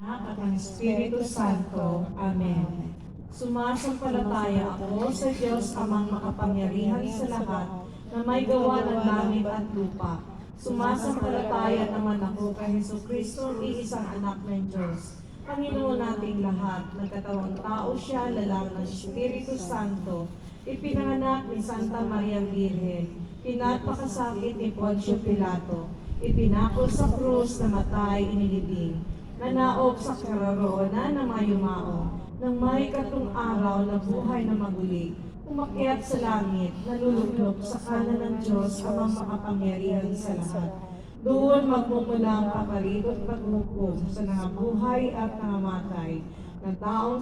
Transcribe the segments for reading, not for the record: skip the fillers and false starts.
At ng Espiritu Santo. Amen. Sumasampalataya ako sa Diyos amang makapangyarihan sa lahat, na may gawa ng langit at lupa. Sumasampalataya naman ako kay Jesucristo, iisang anak ng Diyos, Panginoon nating lahat. Nagkatawang tao siya, lalang ng Espiritu Santo, ipinanganak ni Santa Maria Virgen, pinagpakasakit ni Poncio Pilato, ipinako sa krus, namatay, inilibing, nanaog sa karoroonan na mayumao, nang may katong araw na buhay na maguli, umakyat sa langit, naluluklok sa kanan ng Diyos amang makapangyarihan sa lahat. Doon magmumula ang kapalit at paghukom sa nangabuhay at nangamatay ng tao.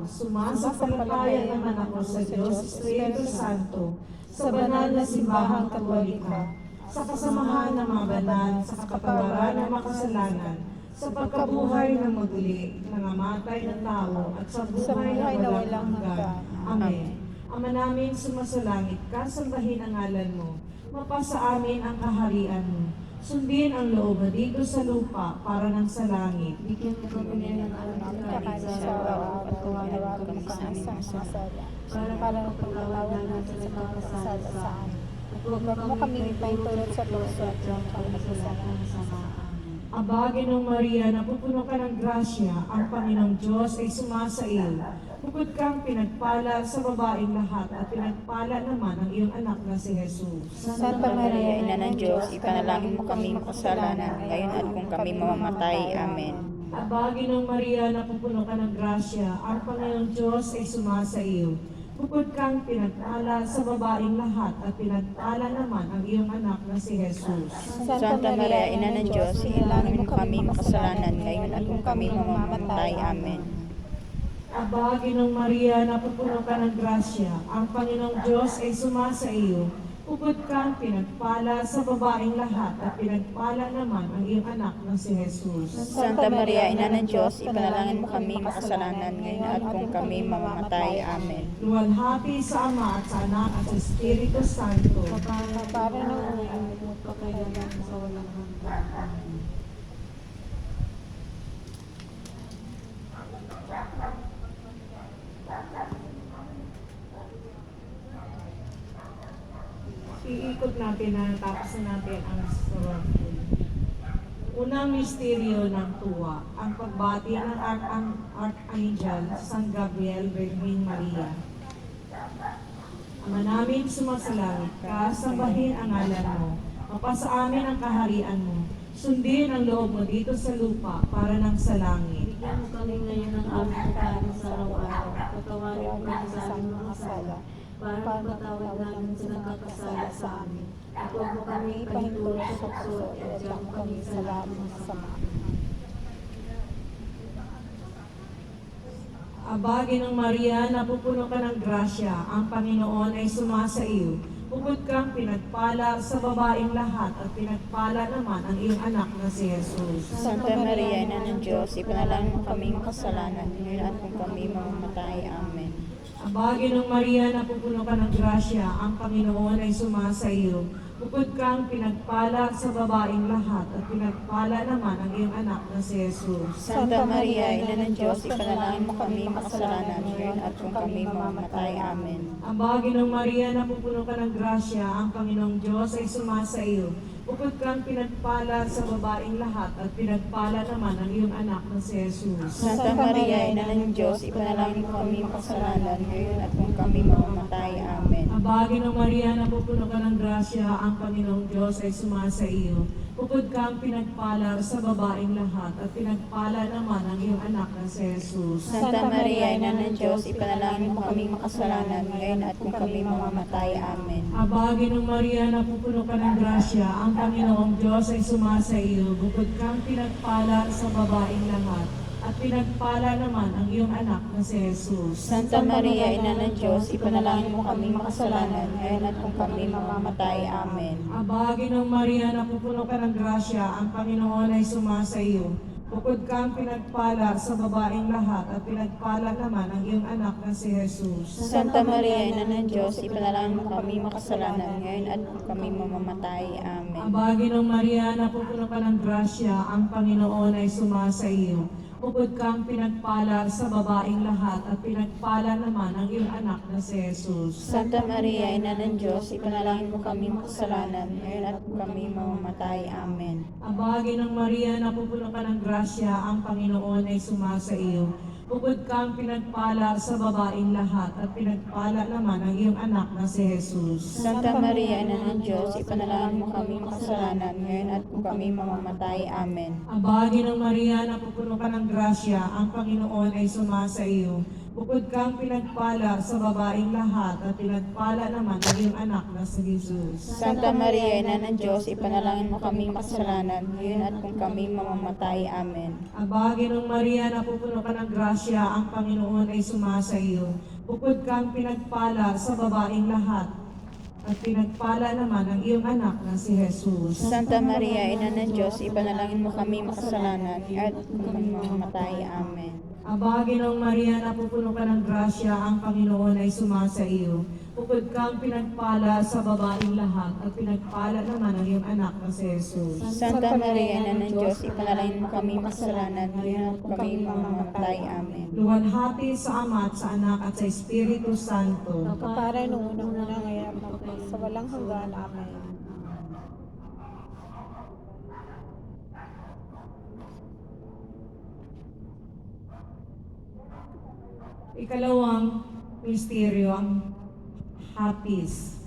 Sumasampalataya naman ako sa Diyos Espiritu Santo, sa banal na simbahang Katolika, sa kasamahan ng mga banal, sa kapatawaran ng makasalanan, sa pagkabuhay ng maguli, nangamatay ng tao, at sa buhay na walang hanggan. Amen. Ama namin sumasalangit ka, sambahin ang ngalan mo. Mapasa amin ang kaharian mo. Sundin ang loob mo dito sa lupa para ng sa langit. Bigyan mo kami ng aming kakanin sa araw at tumawa kami sa aming masasala. Para mapaglawan natin sa mga kasala sa amin. At huwag mo kami ipahintulot sa puso at yung pagkakasalanan sa mga. Aba, Ginong Maria, napupuno ka ng grasya, ang Panginoong Diyos ay sumasa iyo. Bukod kang pinagpala sa babaeng lahat, at pinagpala naman ang iyong anak na si Jesus. Santa Maria, Ina ng Diyos, ipanalangin mo kami makasalanan, ngayon at kung kami mamamatay. Amen. Aba, Ginong Maria, napupuno ka ng grasya, ang Panginoong Diyos ay sumasa iyo. Bukod kang pinagpala sa babaeng lahat, at pinagpala naman ang iyong anak na si Jesus. Santa Maria, Ina ng Diyos, ipanalangin mo kami makasalanan, ngayon at kung kami mamamatay. Amen. Aba, Ginong Maria, napupuno ka ng grasya, ang Panginoong Diyos ay sumasa iyo. Bukod kang pinagpala sa babaeng lahat, at pinagpala naman ang iyong anak na si Jesus. Santa Maria, Ina ng Diyos, ipanalangin mo kami makasalanan, ngayon at kung kami mamamatay. Amen. Luwalhati sa Ama at sa Anak at sa Espiritu Santo. Para na ulit mo pagkailangan sa walang hanggan. Iikot natin na tapos na natin ang sorrowful. Unang misteryo ng tuwa, ang pagbati ng Archangel San Gabriel, Virgin Maria. Ama namin sumasalangit ka, sambahin ang ngalan mo, mapasa amin ang kaharian mo, sundin ang loob mo dito sa lupa para ng sa langit. Bigyan mo kami ngayon ng aming kakanin sa araw-araw. Patawarin mo kami sa aming mga sala, para magpatawad namin sa nagkakasala sa amin. At huwag mo kami ipahintulot sa tukso at diyan mo kami sa lahat ng masama. Aba, Ginong Maria, napupuno ka ng grasya, ang Panginoon ay sumasa iyo. Bukod kang pinagpala sa babaeng lahat, at pinagpala naman ang iyong anak na si Jesus. Santa Maria, Ina ng Diyos, ipanalangin mo kami makasalanan, ngayon at kung kami mamamatay. Amen. Aba, Ginong Maria, napupuno ka ng grasya, ang Panginoon ay sumasa iyo. Bukod kang pinagpala sa babaeng lahat, at pinagpala naman ang iyong anak na si Jesus. Santa Maria, Ina ng Diyos, ipanalangin mo kami makasalanan, ngayon at kung kami mamamatay. Amen. Aba, Ginong Maria, napupuno ka ng grasya, ang Panginoong Diyos ay sumasa iyo. Bukod kang pinagpala sa babaeng lahat, at pinagpala naman ang iyong anak na si Jesus. Santa Maria, Ina ng Diyos, ipanalangin mo kami makasalanan, ngayon at kung kami mamamatay. Amen. Aba, Ginong Maria, napupuno ka ng grasya, ang Panginoong Diyos ay sumasa iyo. Bukod kang pinagpala sa babaeng lahat, at pinagpala naman ang iyong anak na si Jesus. Santa Maria, Ina ng Diyos, ipanalangin mo kami makasalanan, ngayon at kung kami mamamatay. Amen. Aba, Ginong Maria, napupuno ka ng grasya, ang Panginoong Diyos ay sumasa iyo. Bukod kang pinagpala sa babaeng lahat, at pinagpala naman ang iyong anak na si Jesus. Santa Maria, Ina ng Diyos, ipanalangin mo kami makasalanan, ngayon at kung kami mamamatay. Amen. Aba, Ginong Maria, napupuno ka ng grasya, ang Panginoon ay sumasa iyo. Bukod kang pinagpala sa babaeng lahat at pinagpala naman ang iyong anak na si Jesus. Santa Maria, Ina ng Diyos, ipanalangin mo kami makasalanan ngayon at kung kami mamamatay. Amen. Ang Baginong Maria, napupuno ka ng grasya, ang Panginoon ay sumasa iyo. Bukod kang pinagpala sa babaeng lahat at pinagpala naman ang iyong anak na si Jesus. Santa Maria, Ina ng Diyos, ipanalangin mo kami makasalanan ngayon at kung kami mamamatay. Amen. Ang Baginong Maria, napupuno ka ng grasya, ang Panginoon ay sumasa iyo. Bukod kang pinagpala sa babaeng lahat at pinagpala naman ang iyong anak na si Jesus. Santa Maria, Ina ng Diyos, ipanalangin mo kami makasalanan ngayon at kung kami mamamatay. Amen. Ang Baginong Maria, napupuno ka ng grasya, ang Panginoon ay sumasa iyo. Bukod kang pinagpala sa babaeng lahat at pinagpala naman ang iyong anak na si Jesus. Santa Maria, Ina ng Diyos, ipanalangin mo kami makasalanan ngayon at kung kami mamamatay. Amen. Ang Baginong Maria, napupuno ka ng grasya, ang Panginoon ay sumasa iyo. Bukod kang pinagpala sa babaeng lahat at pinagpala naman ang iyong anak na si Jesus. Santa Maria, Ina ng Diyos, ipanalangin mo kami makasalanan at kung kami mamamatay. Amen. Ang Baginong Maria, napupuno ka ng grasya, ang Panginoon ay sumasa iyo. Bukod kang pinagpala sa babaeng lahat at pinagpala naman ang iyong anak na si Jesus. Santa Maria, Ina ng Diyos, ipanalangin mo kami makasalanan ngayon at kung kami mamamatay. Amen. Luwalhati sa Ama at sa Anak at sa Espiritu Santo. Kapara nung unang ngayon at sa walang hanggan. Amen. Ikalawang misteryo, ang hapis.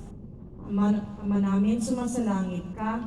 Ama namin, sumasalangit ka.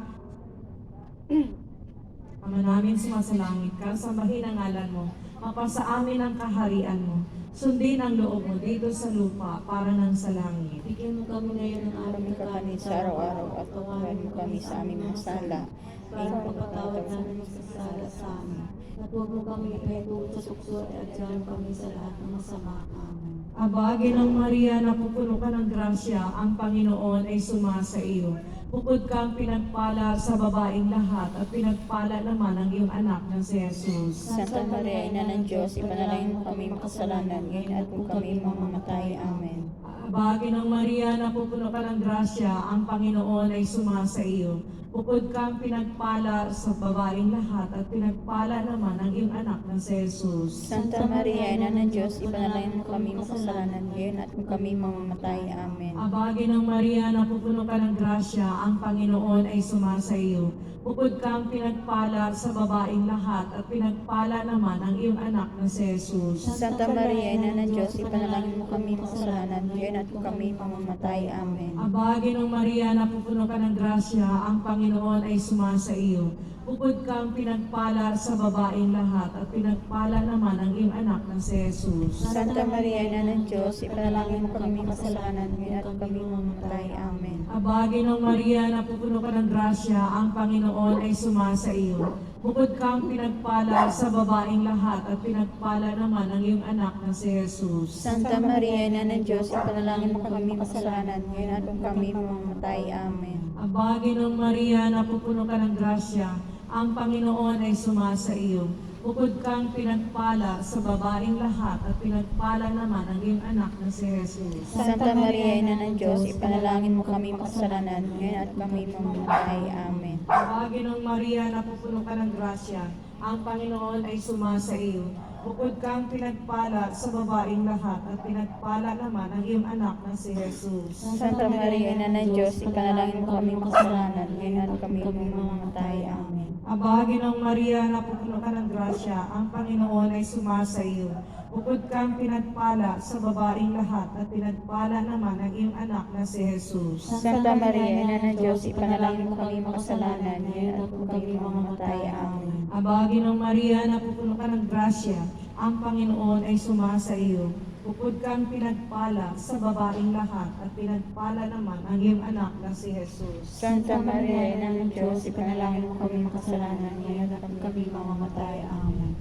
Ama namin, sumasalangit ka. Sambahin ang ngalan mo. Mapasa amin ang kaharian mo. Sundin ang loob mo dito sa lupa para nang sa langit. Bigyan mo kami ngayon ng aming Aming kapanin sa araw-araw at pagkain mo kami sa aming mga sala. para pagpatawad namin sa sala sa amin. At huwag mo kami ipahintulot sa tukso at adyan kami sa lahat ng masama. Amen. Aba, Ginang Maria, napupuno ka ng grasya, ang Panginoon ay sumasa iyo. Bukod kang pinagpala sa babaeng lahat at pinagpala naman ang iyong anak na si Jesus. Santa Maria, Ina ng Diyos, ipanalangin mo kami makasalanan ngayon at kung kami mamamatay. Amen. Aba, Ginang Maria, napupuno ka ng grasya, ang Panginoon ay sumasa iyo. Bukod kang pinagpala sa babaeng lahat at pinagpala naman ang iyong anak na si Jesus. Santa Maria, Ina ng Diyos, ipanalangin mo kami makasalanan ngayon at kung kami mamamatay. Amen. Aba, Ginang Maria, napupuno ka ng grasya, ang Panginoon ay sumasa iyo. Bukod kang pinagpala sa babaeng lahat at pinagpala naman ang iyong anak na si Jesus. Santa Maria, Ina ng Diyos, ipanalangin mo kami makasalanan ngayon at kung kami mamamatay. Amen. Aba, Ginang Maria, napupuno ka ng grasya, ang Panginoon ay sumasa iyo. Bukod kang pinagpala sa babaeng lahat at pinagpala naman ang iyong anak na si Jesus. Santa Maria, Ina ng Diyos, ipanalangin mo kami makasalanan ngayon at kung kami mamamatay. Amen. Aba, Ginang Maria, napupuno ka ng grasya, ang Panginoon ay sumasa iyo. Bukod kang pinagpala sa babaeng lahat at pinagpala naman ang iyong anak na si Jesus. Santa Maria, Ina ng Diyos, ipanalangin mo kami makasalanan ngayon at kung kami mamamatay. Amen. Aba, Ginang Maria, napupuno ka ng grasya, ang Panginoon ay sumasa iyo. Bukod kang pinagpala sa babaeng lahat at pinagpala naman ang iyong anak na si Jesus. Santa Maria, Ina ng Diyos, ipanalangin mo kami makasalanan ngayon at kami mamamatay. Amen. Aba, Ginang Maria, napupuno ka ng grasya, ang Panginoon ay sumasa iyo. Bukod kang pinagpala sa babaeng lahat at pinagpala naman ang iyong anak na si Jesus. Santa Maria, Ina ng Diyos, ipanalangin mo kami makasalanan ngayon at kami mamamatay. Amen. Aba, Ginang Maria, napupuno ka ng grasya, ang Panginoon ay sumasa iyo. Bukod kang pinagpala sa babaeng lahat at pinagpala naman ang iyong anak na si Jesus. Santa Maria, Ina ng Diyos, ipanalangin mo kami makasalanan ngayon at kung kami mamamatay. Amen. Aba, Ginang Maria, napupuno ka ng grasya, ang Panginoon ay sumasa iyo. Bukod kang pinagpala sa babaeng lahat at pinagpala naman ang iyong anak na si Jesus. Santa Maria, Ina ng Diyos, ipanalangin mo kami makasalanan ngayon at kung kami mamamatay. Amen.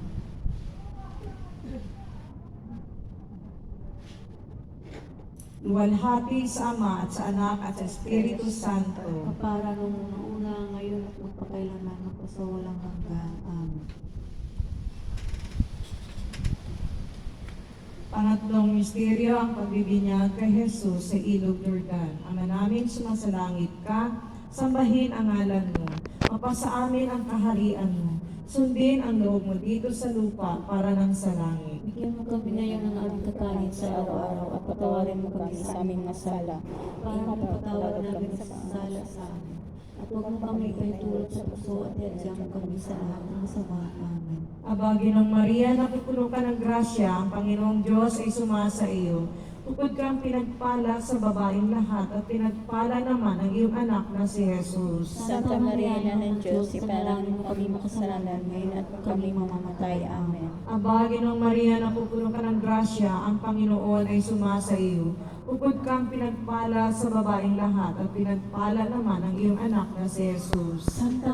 Luwalhati sa Ama at sa Anak at sa Espiritu Santo. Kapara nung una ngayon at magpakailanman sa walang hanggan. Amen. Pangatlong misteryo, ang pagbibinyag kay Jesus sa ilog Jordan. Ama namin, sumasalangit ka, sambahin ang ngalan mo. Mapasa amin ang kaharian mo. Sundin ang loob mo dito sa lupa para nang sa langit. Bigyan mo kami ngayon ng aming kakanin sa araw-araw at patawarin mo kami sa aming masala. Para mapatawad namin sa masala sa amin. At huwag mo kami ipahintulot sa puso at iadyan mo kami sa lahat ng masama. Amen. Aba, Ginong Maria, napupuno ka ng grasya, ang Panginoong Diyos ay sumasa iyo. Bukod kang pinagpala sa babaeng lahat at pinagpala naman ang iyong anak na si Jesus. Santa Maria, Ina ng Diyos, ipanalangin mo kami makasalanan ngayon at kami mamamatay. Amen. Aba, Ginong Maria, napupuno ka ng grasya, ang Panginoon ay sumasa iyo. Bukod kang pinagpala sa babaeng lahat at pinagpala naman ang iyong anak na si Jesus. Santa